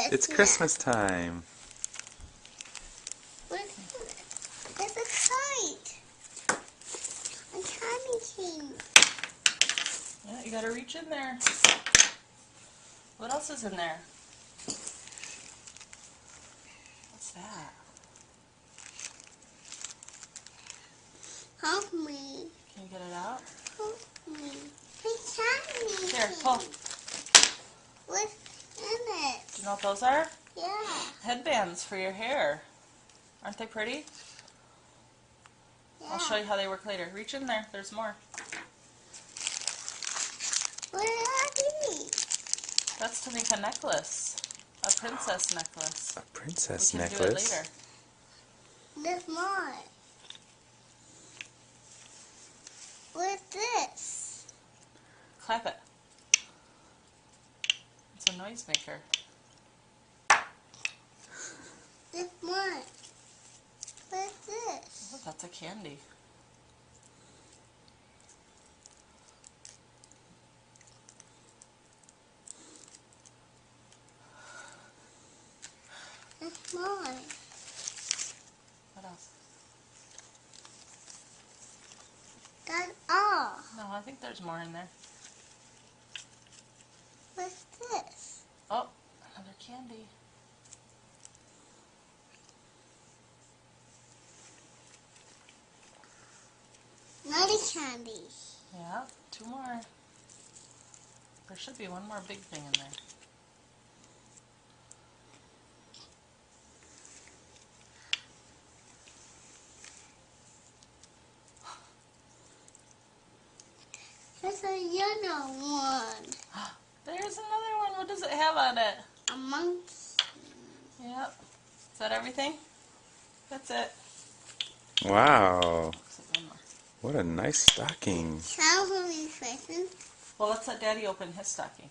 It's Christmas time. There's a kite. A tiny king. Yeah, you gotta reach in there. What else is in there? What's that? Help me. Can you get it out? Help me. It's tiny. Here, pull. What's in it? Do you know what those are? Yeah. Headbands for your hair. Aren't they pretty? Yeah. I'll show you how they work later. Reach in there. There's more. What are these? That's to make a necklace. A princess necklace. A princess We can necklace. do it later. There's more. What's this? Clap it. It's a noise maker. There's more. What's this? Oh, that's a candy. There's more. What else? That's all. No, I think there's more in there. What's this? Oh, another candy. Another candy. Yeah, two more. There should be one more big thing in there. There's a yellow one. There's another one. What does it have on it? A monkey. Yep. Is that everything? That's it. Wow. Looks like one more. What a nice stocking. Sounds really special. Well, let's let Daddy open his stocking.